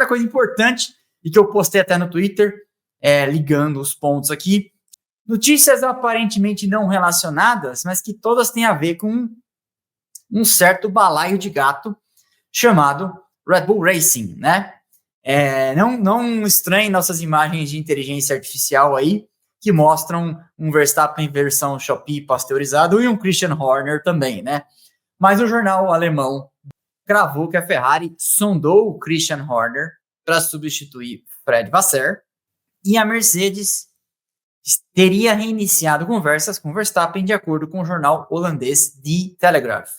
outra coisa importante, e que eu postei até no Twitter, ligando os pontos aqui, notícias aparentemente não relacionadas, mas que todas têm a ver com um certo balaio de gato chamado Red Bull Racing, né? Não estranhem nossas imagens de inteligência artificial aí, que mostram um Verstappen versão Shopee pasteurizado e um Christian Horner também, né? Mas o jornal alemão cravou que a Ferrari sondou o Christian Horner para substituir Fred Vasseur e a Mercedes teria reiniciado conversas com Verstappen, de acordo com o jornal holandês Die Telegraph.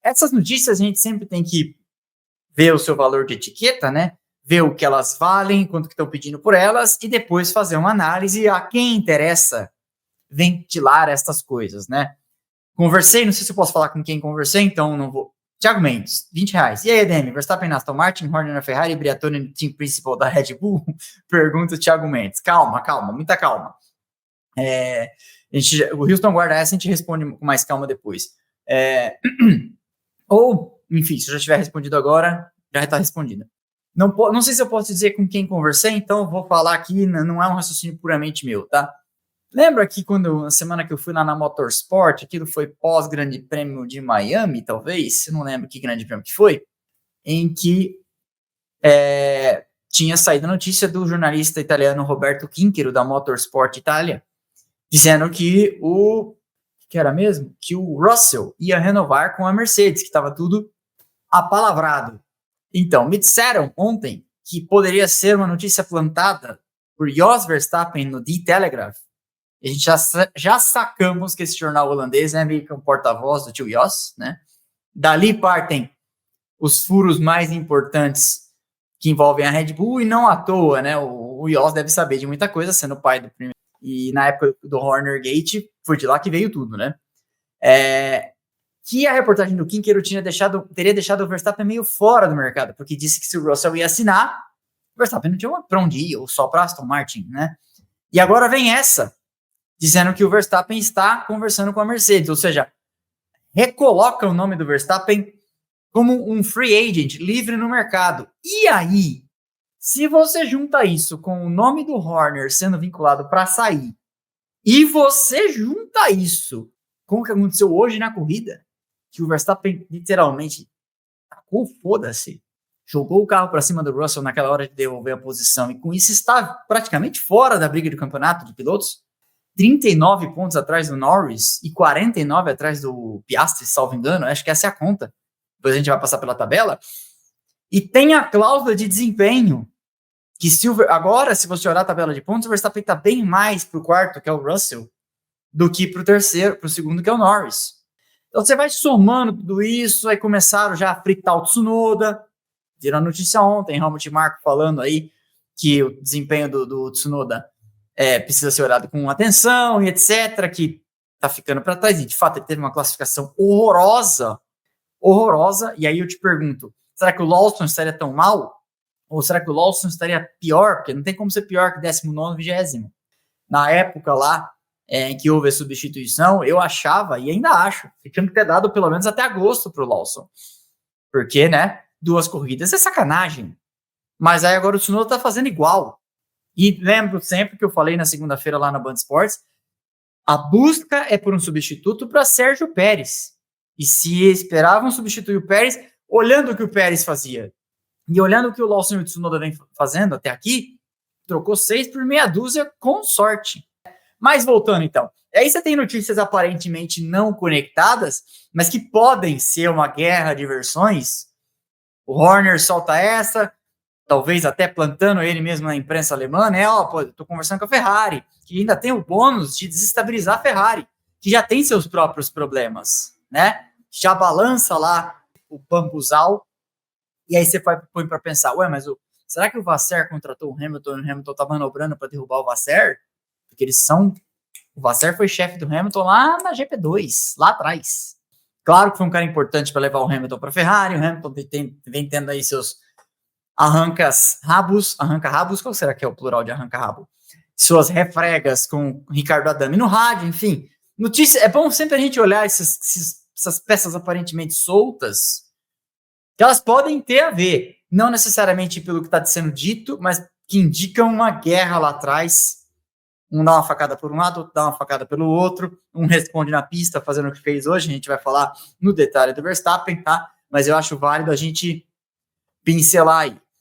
Essas notícias a gente sempre tem que ver o seu valor de etiqueta, né? Ver o que elas valem, quanto que estão pedindo por elas, e depois fazer uma análise a quem interessa ventilar estas coisas, né? Conversei, não sei se eu posso falar com quem conversei, então não vou. Thiago Mendes, R$20. E aí, EDM, Verstappen na Aston Martin, Horner na Ferrari, Briatore no time principal da Red Bull? Pergunta o Thiago Mendes. Calma, muita calma. O Houston guarda essa, a gente responde com mais calma depois. Ou, enfim, se eu já tiver respondido agora, já está respondida. Não sei se eu posso dizer com quem conversei, então eu vou falar aqui, não é um raciocínio puramente meu, tá? Lembra que na semana que eu fui lá na Motorsport, aquilo foi pós-Grande Prêmio de Miami, talvez? Eu não lembro que Grande Prêmio que foi, em que tinha saído a notícia do jornalista italiano Roberto Quinquero, da Motorsport Itália, dizendo que que o Russell ia renovar com a Mercedes, que estava tudo apalavrado. Então, me disseram ontem que poderia ser uma notícia plantada por Jos Verstappen no Die Telegraph. A gente já sacamos que esse jornal holandês é meio que um porta-voz do tio Jos, né? Dali partem os furos mais importantes que envolvem a Red Bull, e não à toa, né? O Jos deve saber de muita coisa, sendo o pai do primeiro. E na época do Horner Gate, foi de lá que veio tudo, né? Que a reportagem do Quinquero teria deixado o Verstappen meio fora do mercado, porque disse que se o Russell ia assinar, o Verstappen não tinha para onde ir, ou só para Aston Martin, né? E agora vem essa, dizendo que o Verstappen está conversando com a Mercedes, ou seja, recoloca o nome do Verstappen como um free agent, livre no mercado. E aí, se você junta isso com o nome do Horner sendo vinculado para sair, e você junta isso com o que aconteceu hoje na corrida, que o Verstappen literalmente tacou, foda-se, jogou o carro para cima do Russell naquela hora de devolver a posição, e com isso está praticamente fora da briga do campeonato de pilotos, 39 pontos atrás do Norris e 49 atrás do Piastri, salvo engano, acho que essa é a conta, depois a gente vai passar pela tabela, e tem a cláusula de desempenho, que agora, se você olhar a tabela de pontos, o Verstappen está bem mais para o quarto, que é o Russell, do que para o segundo, que é o Norris. Então você vai somando tudo isso, aí começaram já a fritar o Tsunoda, viram a notícia ontem, Helmut Marko falando aí que o desempenho do Tsunoda precisa ser olhado com atenção e etc, que tá ficando para trás, e de fato ele teve uma classificação horrorosa, e aí eu te pergunto, será que o Lawson estaria tão mal? Ou será que o Lawson estaria pior? Porque não tem como ser pior que 19º, 20º. Na época lá, em que houve a substituição, eu achava, e ainda acho, que tinha que ter dado pelo menos até agosto pro Lawson. Porque, né, 2 corridas é sacanagem. Mas aí agora o Tsunoda tá fazendo igual. E lembro sempre que eu falei na segunda-feira lá na Band Sports, a busca é por um substituto para Sérgio Pérez. E se esperavam substituir o Pérez, olhando o que o Pérez fazia, e olhando o que o Lawson e o Tsunoda vem fazendo até aqui, trocou 6 por meia dúzia com sorte. Mas voltando então, aí você tem notícias aparentemente não conectadas, mas que podem ser uma guerra de versões. O Horner solta essa, talvez até plantando ele mesmo na imprensa alemã, né? Tô conversando com a Ferrari, que ainda tem o bônus de desestabilizar a Ferrari, que já tem seus próprios problemas, né? Já balança lá o bambuzal, e aí você põe para pensar, será que o Vasseur contratou o Hamilton e o Hamilton tá manobrando para derrubar o Vasseur? Porque o Vasseur foi chefe do Hamilton lá na GP2, lá atrás. Claro que foi um cara importante para levar o Hamilton para a Ferrari, o Hamilton vem tendo aí seus arranca-rabos, qual será que é o plural de arranca-rabo? Suas refregas com o Ricardo Adame no rádio, enfim. Notícia, é bom sempre a gente olhar essas peças aparentemente soltas, que elas podem ter a ver, não necessariamente pelo que está sendo dito, mas que indicam uma guerra lá atrás. Um dá uma facada por um lado, outro dá uma facada pelo outro, um responde na pista fazendo o que fez hoje, a gente vai falar no detalhe do Verstappen, tá? Mas eu acho válido a gente pincelar aí.